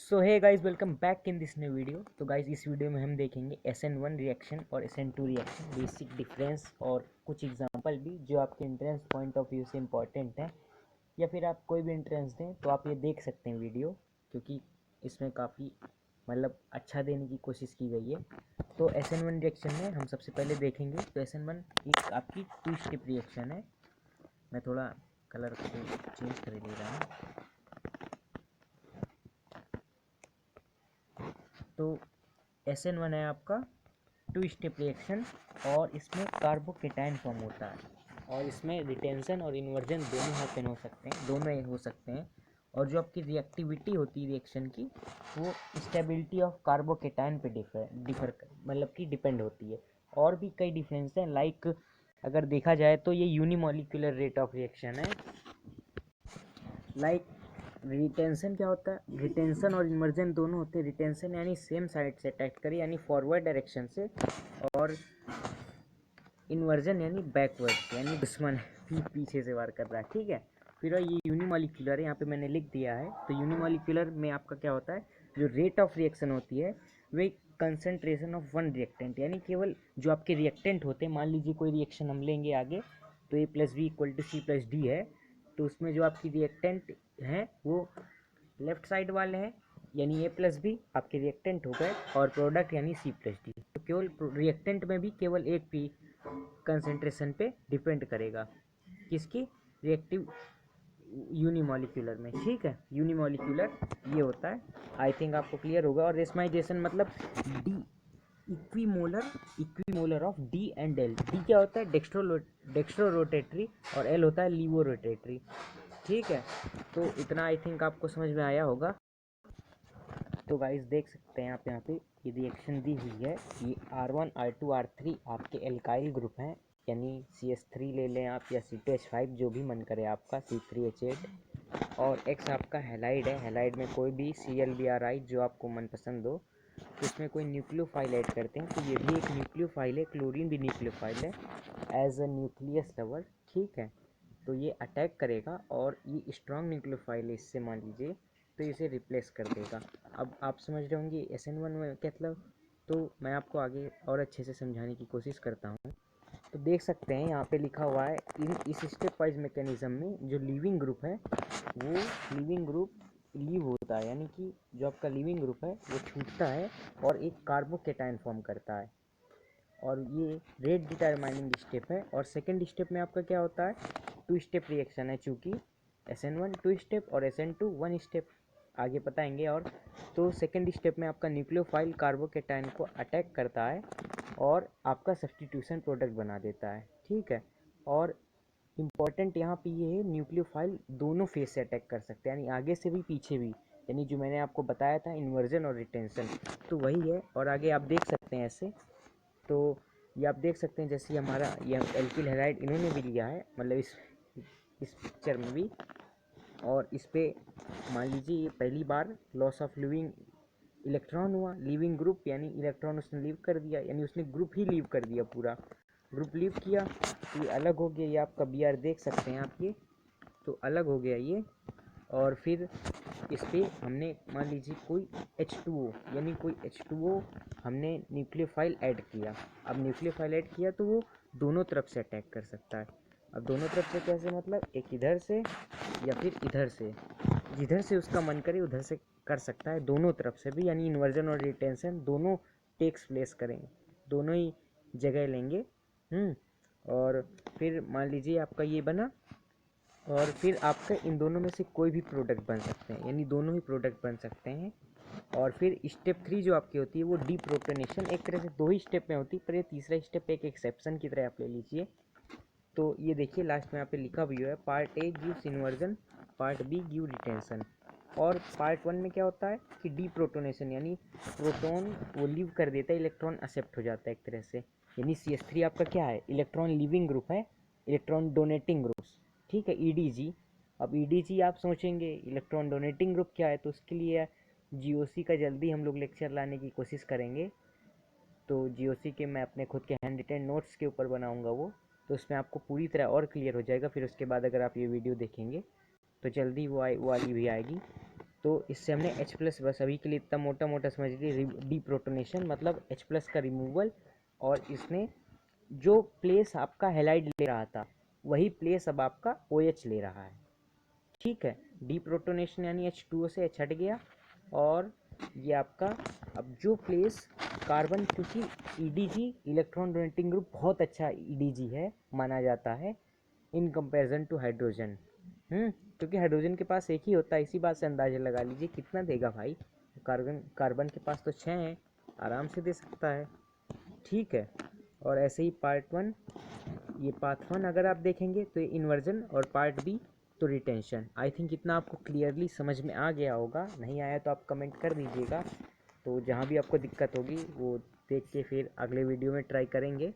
So hey guys, welcome back in this new video. तो guys, इस video में हम देखेंगे SN1 रिएक्शन और SN2 रिएक्शन, बेसिक डिफरेंस और कुछ एग्जांपल भी जो आपके एंट्रेंस पॉइंट ऑफ व्यू से इम्पॉर्टेंट हैं, या फिर आप कोई भी एंट्रेंस दें तो आप ये देख सकते हैं वीडियो, क्योंकि इसमें काफ़ी अच्छा देने की कोशिश की गई है। तो SN1 रिएक्शन में हम सबसे पहले देखेंगे तो SN1 एक आपकी 2 स्टेप रिएक्शन है। मैं थोड़ा कलर को चेंज कर ले रहा हूँ। तो SN1 है आपका 2 स्टेप रिएक्शन, और इसमें कार्बोकेटाइन फॉर्म होता है, और इसमें रिटेंशन और इन्वर्जन दोनों हैपन हो सकते हैं, दोनों हो सकते हैं। और जो आपकी रिएक्टिविटी होती है रिएक्शन की, वो स्टेबिलिटी ऑफ कार्बोकेटाइन पे डिफर कि डिपेंड होती है। और भी कई डिफरेंस हैं, लाइक अगर देखा जाए तो ये यूनिमॉलिक्यूलर रेट ऑफ रिएक्शन है। लाइक रिटेंशन क्या होता है, रिटेंशन और इमर्जन दोनों होते हैं। रिटेंशन यानी सेम साइड से अटैक करें, यानी फॉरवर्ड डायरेक्शन से, और इन्वर्जन यानी बैकवर्ड, यानी दुश्मन पीछे से वार कर रहा है। ठीक है, फिर ये यूनिमॉलिक्यूलर है, यहाँ पे मैंने लिख दिया है। तो यूनिमॉलिक्यूलर में आपका क्या होता है, जो रेट ऑफ रिएक्शन होती है वे कंसंट्रेशन ऑफ वन रिएक्टेंट, यानी केवल जो आपके रिएक्टेंट होते हैं। मान लीजिए कोई रिएक्शन हम लेंगे आगे, तो A+B=C+D है, तो उसमें जो आपकी रिएक्टेंट हैं वो लेफ्ट साइड वाले हैं, यानी A+B आपके रिएक्टेंट हो गए, और प्रोडक्ट यानी C+D। तो केवल रिएक्टेंट में भी केवल एक पी कंसंट्रेशन पे डिपेंड करेगा, किसकी, रिएक्टिव यूनिमॉलिक्यूलर में। ठीक है, यूनिमॉलिक्यूलर ये होता है। आई थिंक आपको क्लियर होगा। और रेसमाइजेशन मतलब D equimolar of D and L. D क्या होता है, डेक्स्ट्रो रोटेटरी, और एल होता है लीवो रोटेटरी। ठीक है, तो इतना आई थिंक आपको समझ में आया होगा। तो गाइस देख सकते हैं आप यहाँ पे ये रिएक्शन दी हुई है। ये R1 R2 R3 आपके एल्काइल ग्रुप हैं, यानी CH3 ले लें आप, या C2H5, जो भी मन करे आपका, C3H8, और X आपका हैलाइड है। हैलाइड में कोई भी ClBrI जो आपको मनपसंद हो, तो इसमें कोई न्यूक्लियोफाइल ऐड करते हैं। तो ये भी एक न्यूक्लियोफाइल है, क्लोरीन भी न्यूक्लियोफाइल है एज अ न्यूक्लियस लवर। ठीक है, तो ये अटैक करेगा, और ये स्ट्रॉन्ग न्यूक्लियोफाइल है, इससे मान लीजिए, तो इसे रिप्लेस कर देगा। अब आप समझ रहे होंगे SN1 में क्या मतलब, तो मैं आपको आगे और अच्छे से समझाने की कोशिश करता हूँ। तो देख सकते हैं यहाँ पे लिखा हुआ है, इस स्टेप वाइज मैकेनिज्म में जो लीविंग ग्रुप है, वो लीविंग ग्रुप लीव होता है, यानी कि जो आपका लीविंग ग्रुप है वो छूटता है और एक कार्बोकेटाइन फॉर्म करता है, और ये रेट डिटरमाइनिंग स्टेप है। और सेकेंड स्टेप में आपका क्या होता है, 2 स्टेप रिएक्शन है, चूँकि SN1 2 स्टेप और SN2 1 स्टेप, आगे बताएंगे। और तो सेकेंड स्टेप में आपका न्यूक्लियोफाइल कार्बोकेटाइन को अटैक करता है और आपका सब्स्टिट्यूशन प्रोडक्ट बना देता है। ठीक है, और इम्पॉर्टेंट यहाँ पे ये है, न्यूक्लियोफाइल दोनों फेस से अटैक कर सकते हैं, यानी आगे से भी पीछे भी, यानी जो मैंने आपको बताया था इन्वर्जन और रिटेंशन, तो वही है। और आगे आप देख सकते हैं ऐसे, तो ये आप देख सकते हैं जैसे हमारा ये एल्किल हैलाइड इन्होंने भी लिया है, मतलब इस पिक्चर में भी। और इस पे मान लीजिए ये पहली बार लॉस ऑफ लिविंग इलेक्ट्रॉन हुआ, लिविंग ग्रुप, यानी इलेक्ट्रॉन उसने लीव कर दिया, यानी उसने ग्रुप ही लीव कर दिया, पूरा ग्रुप लीव किया, तो ये अलग हो गया। ये आपका BR देख सकते हैं आप, ये तो अलग हो गया ये। और फिर इस पर हमने मान लीजिए कोई H2O, यानी कोई H2O हमने न्यूक्लियोफाइल ऐड किया। अब न्यूक्लियोफाइल ऐड किया तो वो दोनों तरफ से अटैक कर सकता है। अब दोनों तरफ से कैसे, मतलब एक इधर से या फिर इधर से, जिधर से उसका मन करे उधर से कर सकता है, दोनों तरफ से भी, यानी इन्वर्जन और रिटेंशन दोनों टेक्स प्लेस करेंगे, दोनों ही जगह लेंगे। और फिर मान लीजिए आपका ये बना, और फिर आपका इन दोनों में से कोई भी प्रोडक्ट बन सकते हैं, यानी दोनों ही प्रोडक्ट बन सकते हैं। और फिर स्टेप 3 जो आपकी होती है वो डीप्रोटोनेशन, एक तरह से 2 ही स्टेप में होती है, पर ये तीसरा स्टेप एक एक्सेप्शन की तरह आप ले लीजिए। तो ये देखिए लास्ट में यहाँ पे लिखा भी हुआ है, part A gives inversion, part B give retention. और पार्ट 1 में क्या होता है कि डीप्रोटोनेशन, यानी प्रोटॉन वो लीव कर देता है, इलेक्ट्रॉन एक्सेप्ट हो जाता है एक तरह से, यानी CH3 आपका क्या है, इलेक्ट्रॉन लिविंग ग्रुप है, इलेक्ट्रॉन डोनेटिंग ग्रुप। ठीक है, EDG। अब EDG आप सोचेंगे इलेक्ट्रॉन डोनेटिंग ग्रुप क्या है, तो उसके लिए GOC का जल्दी हम लोग लेक्चर लाने की कोशिश करेंगे। तो GOC के मैं अपने खुद के हैंड रिटेन नोट्स के ऊपर बनाऊंगा वो, तो उसमें आपको पूरी तरह और क्लियर हो जाएगा। फिर उसके बाद अगर आप ये वीडियो देखेंगे तो जल्दी वो वाली भी आएगी। तो इससे हमने H+ बस अभी के लिए इतना मोटा मोटा समझ लीजिए, डीप्रोटोनेशन मतलब H+ का रिमूवल, और इसने जो प्लेस आपका हैलाइड ले रहा था वही प्लेस अब आपका OH ले रहा है। ठीक है, डीप्रोटोनेशन यानी H2O से H हट गया, और ये आपका अब जो प्लेस कार्बन, क्योंकि EDG इलेक्ट्रॉन डोनेटिंग ग्रुप बहुत अच्छा EDG है माना जाता है इन कंपैरिजन टू हाइड्रोजन। क्योंकि हाइड्रोजन के पास एक ही होता है, इसी बात से अंदाज़ा लगा लीजिए कितना देगा भाई। कार्बन के पास तो 6 हैं, आराम से दे सकता है। ठीक है, और ऐसे ही पार्ट 1, ये पार्ट 1 अगर आप देखेंगे तो ये इन्वर्जन, और पार्ट B तो रिटेंशन। आई थिंक इतना आपको क्लियरली समझ में आ गया होगा, नहीं आया तो आप कमेंट कर दीजिएगा। तो जहाँ भी आपको दिक्कत होगी वो देख के फिर अगले वीडियो में ट्राई करेंगे।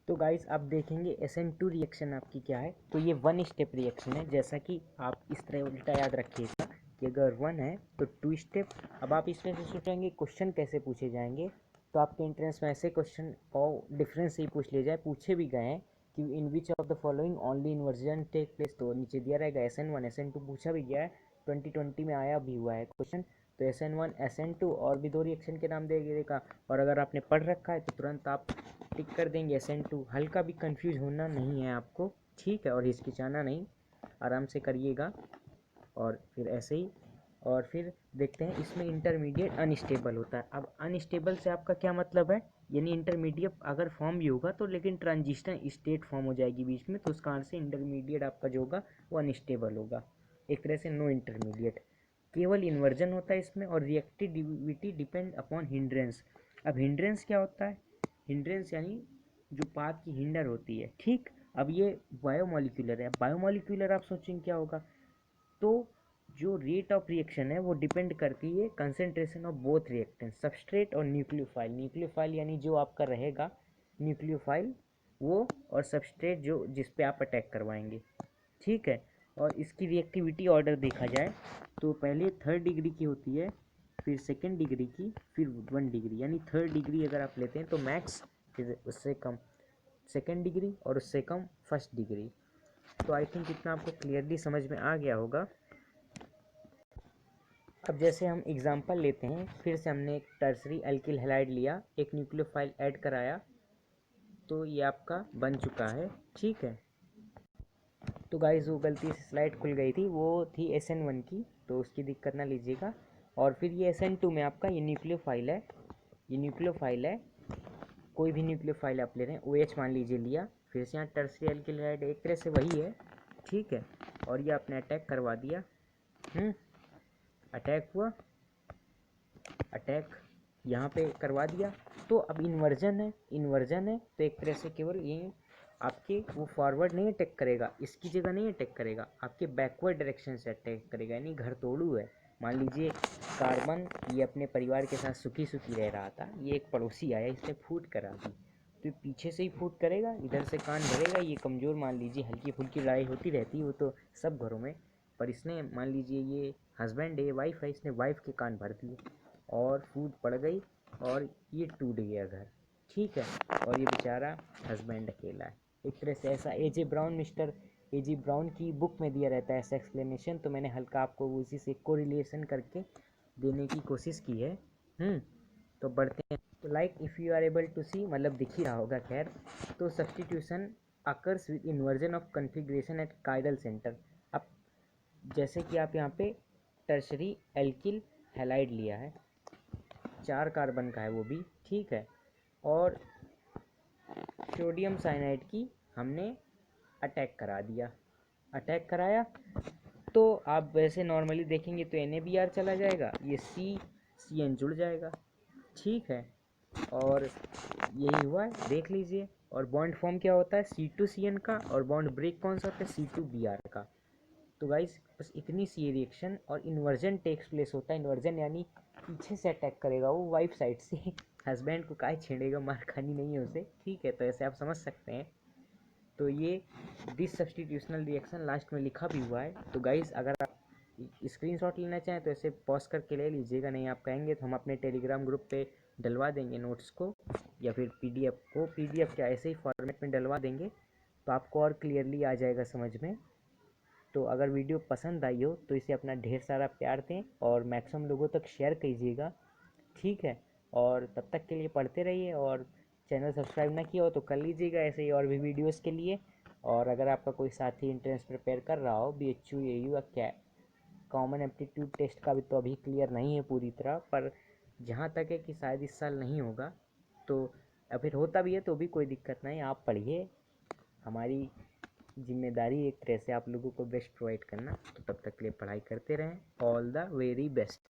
तो गाइस आप देखेंगे SN2 रिएक्शन आपकी क्या है, तो ये 1 स्टेप रिएक्शन है। जैसा कि आप इस तरह उल्टा याद रखिएगा कि अगर 1 है तो 2 स्टेप। अब आप इसमें से सोचेंगे क्वेश्चन कैसे पूछे जाएंगे, तो आपके एंट्रेंस में ऐसे क्वेश्चन और डिफरेंस से ही पूछ लिए जाए, पूछे भी गए हैं कि in which of the following only inversion take place, तो नीचे दिया रहेगा SN1 SN2 पूछा भी गया है, 2020 में आया भी हुआ है क्वेश्चन। तो SN1 SN2 और भी 2 रिएक्शन के नाम देगा, और अगर आपने पढ़ रखा है तो तुरंत आप टिक कर देंगे SN2। हल्का भी कंफ्यूज होना नहीं है आपको, ठीक है, और हिचकिचाना नहीं, आराम से करिएगा। और फिर ऐसे ही, और फिर देखते हैं इसमें इंटरमीडिएट अनस्टेबल होता है। अब अनस्टेबल से आपका क्या मतलब है, यानी इंटरमीडिएट अगर फॉर्म भी होगा तो लेकिन ट्रांजिशन स्टेट फॉर्म हो जाएगी बीच में, तो उस कारण से इंटरमीडिएट आपका जो होगा वो अनस्टेबल होगा। एक तरह से नो इंटरमीडिएट, केवल इन्वर्जन होता है इसमें, और रिएक्टिविटी डिपेंड अपॉन हिंड्रेंस। अब हिंड्रेंस क्या होता है, हिंड्रेंस यानी जो पाथ की हिंडर होती है। ठीक, अब ये बायोमोलिकुलर है, बायोमोलिकुलर आप सोचेंगे क्या होगा, तो जो रेट ऑफ रिएक्शन है वो डिपेंड करती है concentration of both reactant, substrate और न्यूक्लियोफाइल। न्यूक्लियोफाइल यानी जो आपका रहेगा न्यूक्लियोफाइल वो, और सबस्ट्रेट जो जिस पे आप अटैक करवाएंगे। ठीक है, और इसकी रिएक्टिविटी ऑर्डर देखा जाए तो पहले 3rd डिग्री की होती है, फिर 2nd डिग्री की, फिर 1 डिग्री, यानी 3rd डिग्री अगर आप लेते हैं तो मैक्स, फिर उससे कम 2nd डिग्री, और उससे कम 1st डिग्री। तो आई थिंक इतना आपको क्लियरली समझ में आ गया होगा। अब जैसे हम एग्जांपल लेते हैं, फिर से हमने एक टर्सरी एल्किल हैलाइड लिया, एक न्यूक्लियोफाइल ऐड कराया, तो ये आपका बन चुका है। ठीक है, तो गाइस वो गलती से स्लाइड खुल गई थी, वो थी SN1 की, तो उसकी दिक्कत ना लीजिएगा। और फिर ये SN2 में आपका ये न्यूक्लियोफाइल है, ये न्यूक्लियोफाइल है, कोई भी न्यूक्लियोफाइल आप ले रहे हैं, OH मान लीजिए लिया, फिर से यहाँ टर्सरी एल्किल हैलाइड एक तरह से वही है। ठीक है, और ये आपने अटैक करवा दिया, अटैक हुआ, अटैक यहाँ पे करवा दिया, तो अब इन्वर्जन है, इन्वर्जन है तो एक तरह से केवल ये आपके वो फॉरवर्ड नहीं अटैक करेगा, इसकी जगह नहीं अटैक करेगा, आपके बैकवर्ड डायरेक्शन से अटैक करेगा, यानी घर तोड़ू है। मान लीजिए कार्बन ये अपने परिवार के साथ सुखी सुखी रह रहा था, ये एक पड़ोसी आया, इसने फूट करा दी, तो पीछे से ही फूट करेगा, इधर से कान भरेगा, ये कमज़ोर, मान लीजिए हल्की फुल्की लड़ाई होती रहती है वो तो सब घरों में, पर इसने मान लीजिए ये हस्बैंड है, वाइफ है, इसने वाइफ के कान भर दिए और फूट पड़ गई और ये टूट गया घर। ठीक है, और ये बेचारा हस्बैंड अकेला है। एक तरह से ऐसा AJ brown, mister AJ brown की बुक में दिया रहता है ऐसा एक्सप्लेनेशन, तो मैंने हल्का आपको उसी से कोरिलेशन करके देने की कोशिश की है। तो बढ़ते हैं, तो like if you are able to see, मतलब दिख ही रहा होगा खैर, तो substitution occurs with inversion of configuration at chiral centre. अब जैसे कि आप यहाँ पे टर्शरी एल्किल हैलाइड लिया है, 4 कार्बन का है वो भी, ठीक है, और सोडियम साइनाइड की हमने अटैक करा दिया, अटैक कराया, तो आप वैसे नॉर्मली देखेंगे तो NaBr चला जाएगा, ये CN जुड़ जाएगा। ठीक है, और यही हुआ है, देख लीजिए। और बॉन्ड फॉर्म क्या होता है C2CN का, और बॉन्ड ब्रेक कौन सा होता है C2Br का। तो गाइस बस इतनी सी रिएक्शन, और इन्वर्जन टेक्स प्लेस होता है, इन्वर्जन यानी पीछे से अटैक करेगा वो वाइफ साइड से हस्बैंड को काहे छेड़ेगा, मार खानी नहीं है उसे। ठीक है, तो ऐसे आप समझ सकते हैं। तो ये दिस सब्सटीट्यूशनल रिएक्शन लास्ट में लिखा भी हुआ है। तो गाइस अगर आप स्क्रीनशॉट लेना चाहें तो ऐसे पॉज करके ले लीजिएगा, नहीं आप कहेंगे तो हम अपने टेलीग्राम ग्रुप पे डलवा देंगे नोट्स को, या फिर PDF को, PDF क्या ऐसे ही फॉर्मेट में डलवा देंगे, तो आपको और क्लियरली आ जाएगा समझ में। तो अगर वीडियो पसंद आई हो तो इसे अपना ढेर सारा प्यार दें और मैक्सिमम लोगों तक शेयर कीजिएगा, ठीक है। और तब तक के लिए पढ़ते रहिए, और चैनल सब्सक्राइब ना किया हो तो कर लीजिएगा ऐसे ही और भी वीडियोस के लिए। और अगर आपका कोई साथी एंट्रेंस प्रिपेयर कर रहा हो, BHU AU या कॉमन एप्टीट्यूड टेस्ट का भी तो अभी क्लियर नहीं है पूरी तरह, पर जहाँ तक है कि शायद इस साल नहीं होगा, तो या फिर होता भी है तो भी कोई दिक्कत नहीं, आप पढ़िए। हमारी जिम्मेदारी एक तरह से आप लोगों को बेस्ट प्रोवाइड करना। तो तब तक के लिए पढ़ाई करते रहें। All the very best.